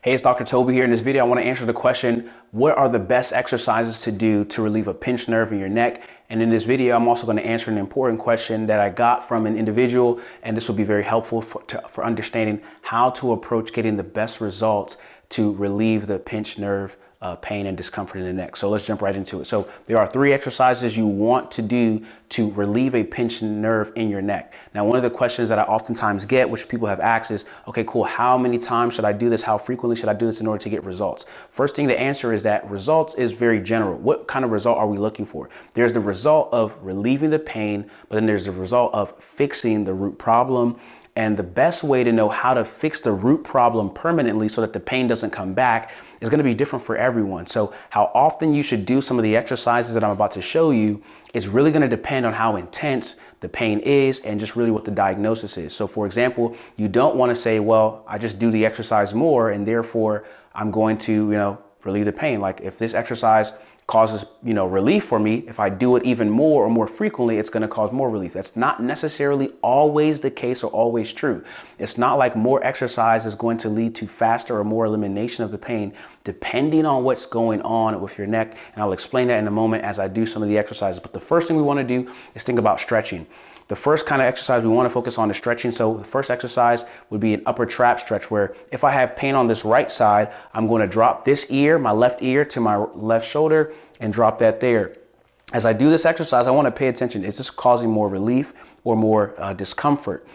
Hey, it's Dr. Toby here. In this video, I want to answer the question, what are the best exercises to do to relieve a pinched nerve in your neck? And in this video, I'm also going to answer an important question that I got from an individual, and this will be very helpful for understanding how to approach getting the best results to relieve the pinched nerve pain and discomfort in the neck. So let's jump right into it. So there are 3 exercises you want to do to relieve a pinched nerve in your neck. Now, one of the questions that I oftentimes get, which people have asked, is, okay, cool, how many times should I do this? How frequently should I do this in order to get results? First thing to answer is that results is very general. What kind of result are we looking for? There's the result of relieving the pain, but then there's the result of fixing the root problem. And the best way to know how to fix the root problem permanently so that the pain doesn't come back is going to be different for everyone. So how often you should do some of the exercises that I'm about to show you is really going to depend on how intense the pain is and just really what the diagnosis is. So for example, you don't want to say, well, I just do the exercise more and therefore I'm going to, relieve the pain. Like if this exercise causes, relief for me, if I do it even more or more frequently, it's going to cause more relief. That's not necessarily always the case or always true. It's not like more exercise is going to lead to faster or more elimination of the pain, depending on what's going on with your neck. And I'll explain that in a moment as I do some of the exercises. But the first thing we want to do is think about stretching. The first kind of exercise we want to focus on is stretching. So the first exercise would be an upper trap stretch, where if I have pain on this right side, I'm going to drop this ear, my left ear, to my left shoulder and drop that there. As I do this exercise, I want to pay attention. Is this causing more relief or more discomfort?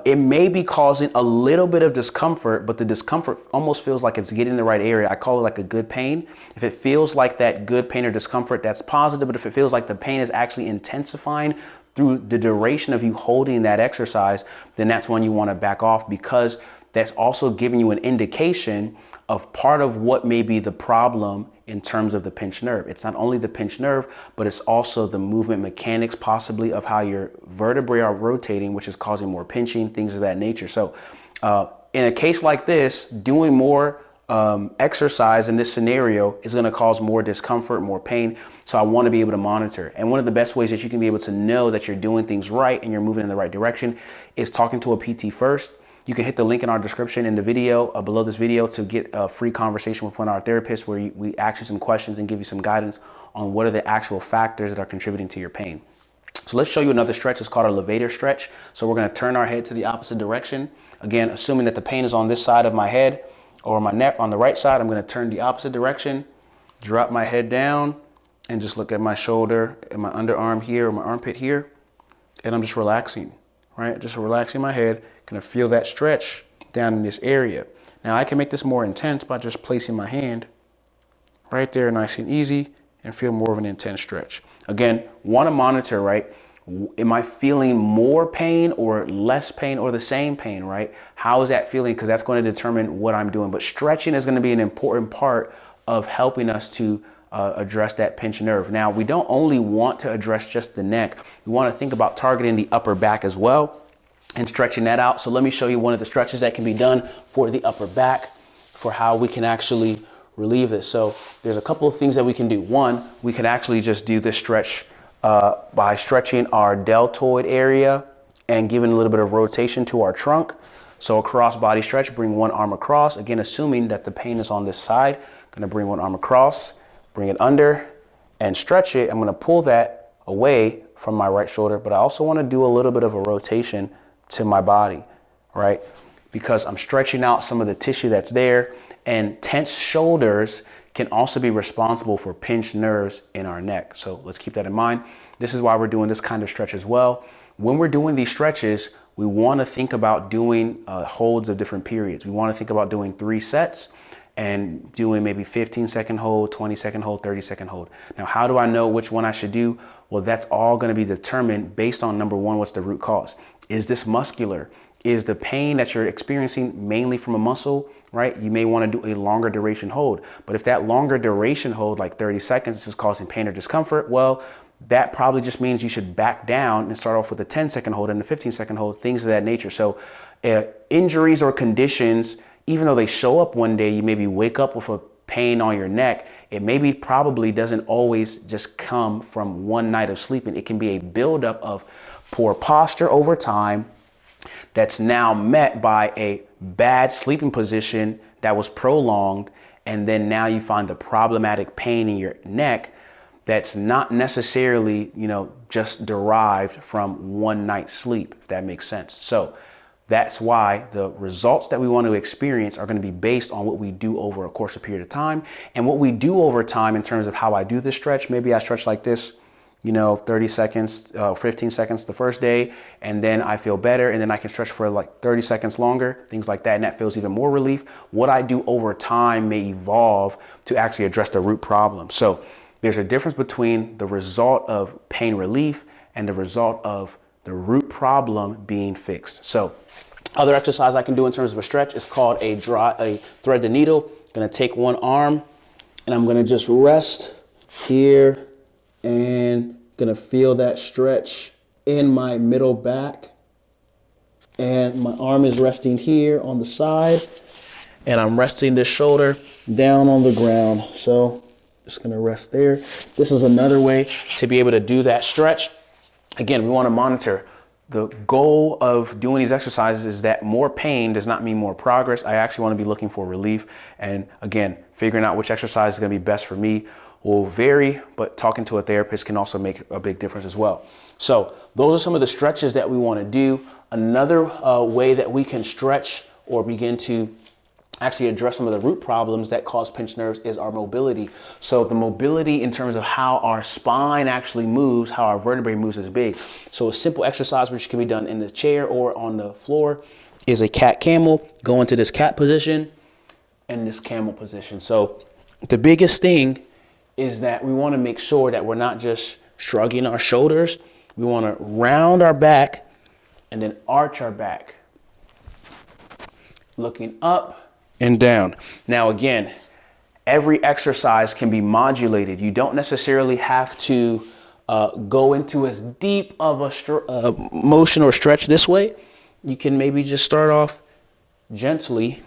It may be causing a little bit of discomfort, but the discomfort almost feels like it's getting in the right area. I call it like a good pain. If it feels like that good pain or discomfort, that's positive. But if it feels like the pain is actually intensifying through the duration of you holding that exercise, then that's when you want to back off, because that's also giving you an indication of part of what may be the problem in terms of the pinched nerve. It's not only the pinched nerve, but it's also the movement mechanics, possibly, of how your vertebrae are rotating, which is causing more pinching, things of that nature. So in a case like this, doing more exercise in this scenario is going to cause more discomfort, more pain. So I want to be able to monitor. And one of the best ways that you can be able to know that you're doing things right and you're moving in the right direction is talking to a PT first. You can hit the link in our description in the video below this video to get a free conversation with one of our therapists, where we ask you some questions and give you some guidance on what are the actual factors that are contributing to your pain. So let's show you another stretch. It's called a levator stretch. So we're going to turn our head to the opposite direction. Again, assuming that the pain is on this side of my head or my neck on the right side, I'm going to turn the opposite direction, drop my head down, and just look at my shoulder and my underarm here or my armpit here. And I'm just relaxing, right? Just relaxing my head. Gonna feel that stretch down in this area. Now I can make this more intense by just placing my hand right there, nice and easy, and feel more of an intense stretch. Again, want to monitor, right? Am I feeling more pain or less pain or the same pain, right? How is that feeling? Because that's going to determine what I'm doing. But stretching is going to be an important part of helping us to address that pinched nerve. Now, we don't only want to address just the neck. We want to think about targeting the upper back as well and stretching that out. So let me show you one of the stretches that can be done for the upper back for how we can actually relieve this. So there's a couple of things that we can do. One, we can actually just do this stretch by stretching our deltoid area and giving a little bit of rotation to our trunk. So a cross body stretch, bring one arm across. Again, assuming that the pain is on this side, gonna bring one arm across, bring it under and stretch it. I'm gonna pull that away from my right shoulder, but I also wanna do a little bit of a rotation to my body, right? Because I'm stretching out some of the tissue that's there, and tense shoulders can also be responsible for pinched nerves in our neck. So let's keep that in mind. This is why we're doing this kind of stretch as well. When we're doing these stretches, we want to think about doing holds of different periods. We want to think about doing 3 sets and doing maybe 15-second hold, 20-second hold, 30-second hold. Now, how do I know which one I should do? Well, that's all going to be determined based on, number one, what's the root cause? Is this muscular? Is the pain that you're experiencing mainly from a muscle, right? You may want to do a longer duration hold. But if that longer duration hold, like 30 seconds, is causing pain or discomfort, well, that probably just means you should back down and start off with a 10-second hold and a 15-second hold, things of that nature. So injuries or conditions, even though they show up one day, you maybe wake up with a pain on your neck, it maybe probably doesn't always just come from one night of sleeping. It can be a buildup of poor posture over time that's now met by a bad sleeping position that was prolonged, and then now you find the problematic pain in your neck that's not necessarily, just derived from one night's sleep, if that makes sense. So that's why the results that we want to experience are going to be based on what we do over a course of period of time. And what we do over time in terms of how I do this stretch, maybe I stretch like this, 30 seconds, 15 seconds the first day, and then I feel better, and then I can stretch for like 30 seconds longer, things like that, and that feels even more relief. What I do over time may evolve to actually address the root problem. So there's a difference between the result of pain relief and the result of the root problem being fixed. So other exercise I can do in terms of a stretch is called a thread the needle. I'm gonna take one arm and I'm gonna just rest here and gonna feel that stretch in my middle back. And my arm is resting here on the side, and I'm resting this shoulder down on the ground. So just gonna rest there. This is another way to be able to do that stretch. Again, we wanna monitor. The goal of doing these exercises is that more pain does not mean more progress. I actually wanna be looking for relief. And again, figuring out which exercise is gonna be best for me will vary, but talking to a therapist can also make a big difference as well. So those are some of the stretches that we wanna do. Another way that we can stretch or begin to actually address some of the root problems that cause pinched nerves is our mobility. So the mobility in terms of how our spine actually moves, how our vertebrae moves is big. So a simple exercise which can be done in the chair or on the floor is a cat camel. Go into this cat position and this camel position. So the biggest thing is that we want to make sure that we're not just shrugging our shoulders. We want to round our back and then arch our back, looking up and down. Now again, every exercise can be modulated. You don't necessarily have to go into as deep of a motion or stretch this way. You can maybe just start off gently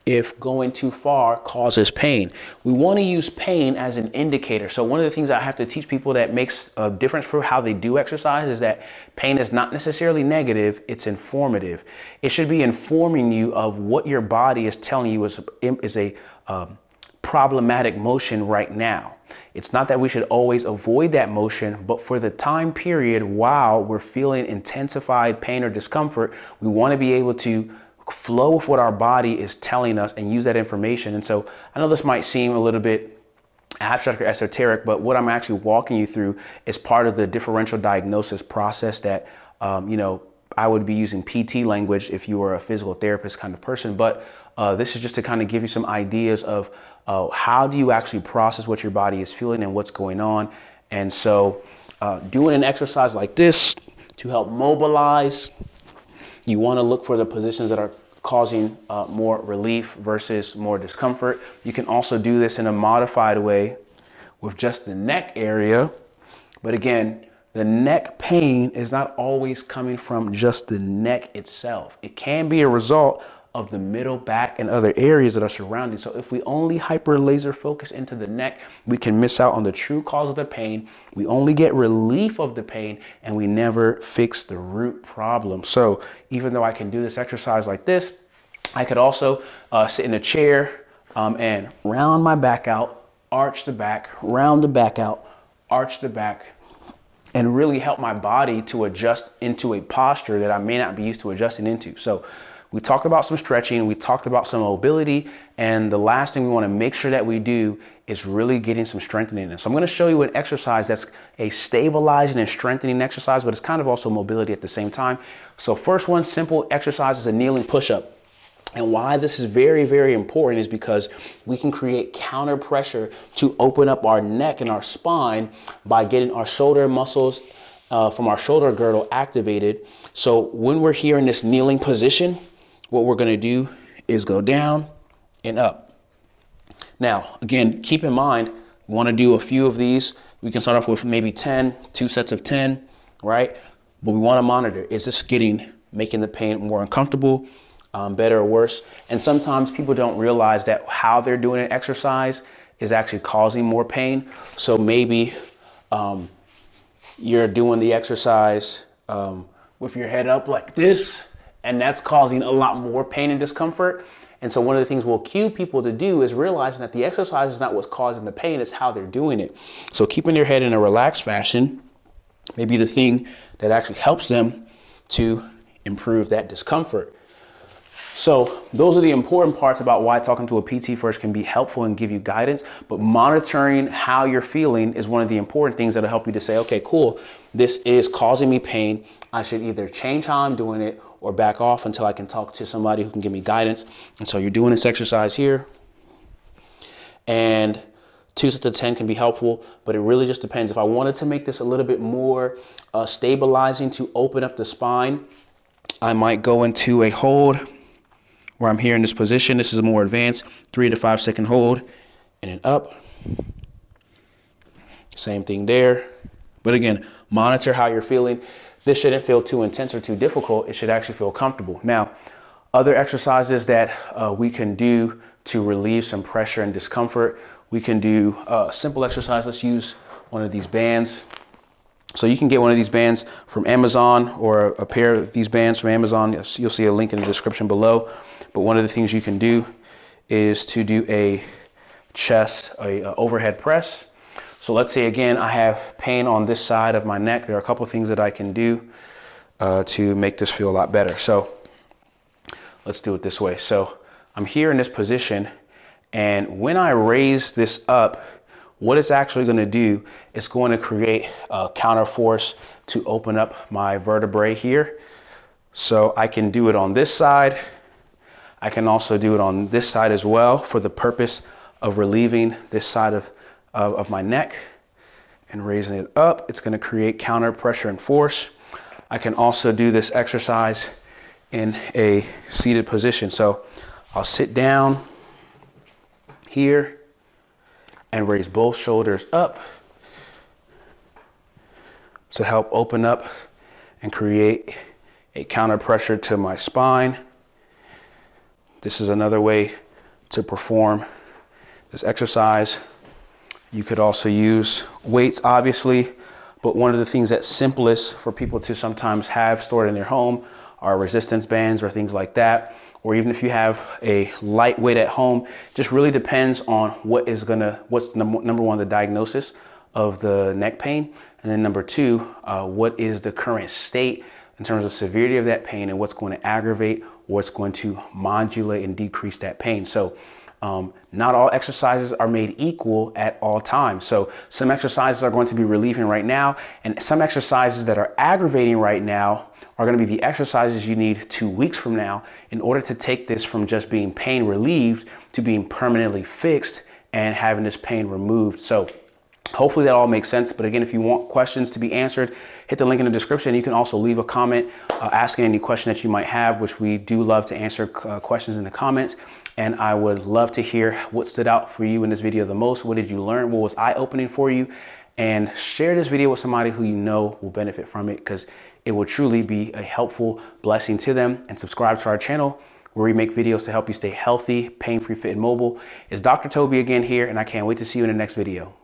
if going too far causes pain. We want to use pain as an indicator. So one of the things I have to teach people that makes a difference for how they do exercise is that pain is not necessarily negative, it's informative. It should be informing you of what your body is telling you is a problematic motion right now. It's not that we should always avoid that motion, but for the time period while we're feeling intensified pain or discomfort, we want to be able to flow with what our body is telling us and use that information. And so I know this might seem a little bit abstract or esoteric, but what I'm actually walking you through is part of the differential diagnosis process that, I would be using PT language if you were a physical therapist kind of person. But this is just to kind of give you some ideas of how do you actually process what your body is feeling and what's going on. And so doing an exercise like this to help mobilize, you want to look for the positions that are causing more relief versus more discomfort. You can also do this in a modified way with just the neck area. But again, the neck pain is not always coming from just the neck itself. It can be a result of the middle back and other areas that are surrounding. So if we only hyper laser focus into the neck, we can miss out on the true cause of the pain. We only get relief of the pain and we never fix the root problem. So even though I can do this exercise like this, I could also sit in a chair and round my back out, arch the back, round the back out, arch the back, and really help my body to adjust into a posture that I may not be used to adjusting into. So we talked about some stretching, we talked about some mobility, and the last thing we want to make sure that we do is really getting some strengthening in. So I'm going to show you an exercise that's a stabilizing and strengthening exercise, but it's kind of also mobility at the same time. So first one, simple exercise is a kneeling push-up. And why this is very, very important is because we can create counter pressure to open up our neck and our spine by getting our shoulder muscles from our shoulder girdle activated. So when we're here in this kneeling position, what we're going to do is go down and up. Now, again, keep in mind, we want to do a few of these. We can start off with maybe 10, 2 sets of 10, right? But we want to monitor, is this making the pain more uncomfortable, better or worse? And sometimes people don't realize that how they're doing an exercise is actually causing more pain. So maybe you're doing the exercise with your head up like this, and that's causing a lot more pain and discomfort. And so one of the things we'll cue people to do is realizing that the exercise is not what's causing the pain, it's how they're doing it. So keeping their head in a relaxed fashion may be the thing that actually helps them to improve that discomfort. So those are the important parts about why talking to a PT first can be helpful and give you guidance, but monitoring how you're feeling is one of the important things that'll help you to say, okay, cool, this is causing me pain. I should either change how I'm doing it or back off until I can talk to somebody who can give me guidance. And so you're doing this exercise here, and 2 sets of 10 can be helpful, but it really just depends. If I wanted to make this a little bit more stabilizing to open up the spine, I might go into a hold where I'm here in this position. This is a more advanced 3 to 5 second hold, and then up. Same thing there. But again, monitor how you're feeling. This shouldn't feel too intense or too difficult. It should actually feel comfortable. Now, other exercises that we can do to relieve some pressure and discomfort, we can do a simple exercise. Let's use one of these bands. So you can get one of these bands from Amazon, or a pair of these bands from Amazon. You'll see a link in the description below. But one of the things you can do is to do a chest, a overhead press. So let's say, again, I have pain on this side of my neck. There are a couple of things that I can do to make this feel a lot better. So let's do it this way. So I'm here in this position, and when I raise this up, what it's actually going to do is going to create a counter force to open up my vertebrae here. So I can do it on this side. I can also do it on this side as well for the purpose of relieving this side of my neck and raising it up. It's going to create counter pressure and force. I can also do this exercise in a seated position. So I'll sit down here and raise both shoulders up to help open up and create a counter pressure to my spine. This is another way to perform this exercise. You could also use weights, obviously, but one of the things that's simplest for people to sometimes have stored in their home are resistance bands or things like that. Or even if you have a light weight at home, just really depends on what's number one, the diagnosis of the neck pain. And then number two, what is the current state in terms of severity of that pain and what's going to aggravate, what's going to modulate and decrease that pain. So not all exercises are made equal at all times. So some exercises are going to be relieving right now, and some exercises that are aggravating right now are going to be the exercises you need 2 weeks from now in order to take this from just being pain relieved to being permanently fixed and having this pain removed. So hopefully that all makes sense. But again, if you want questions to be answered, hit the link in the description. You can also leave a comment asking any question that you might have, which we do love to answer questions in the comments. And I would love to hear what stood out for you in this video the most. What did you learn? What was eye-opening for you? And share this video with somebody who you know will benefit from it, because it will truly be a helpful blessing to them. And subscribe to our channel where we make videos to help you stay healthy, pain-free, fit, and mobile. It's Dr. Toby again here, and I can't wait to see you in the next video.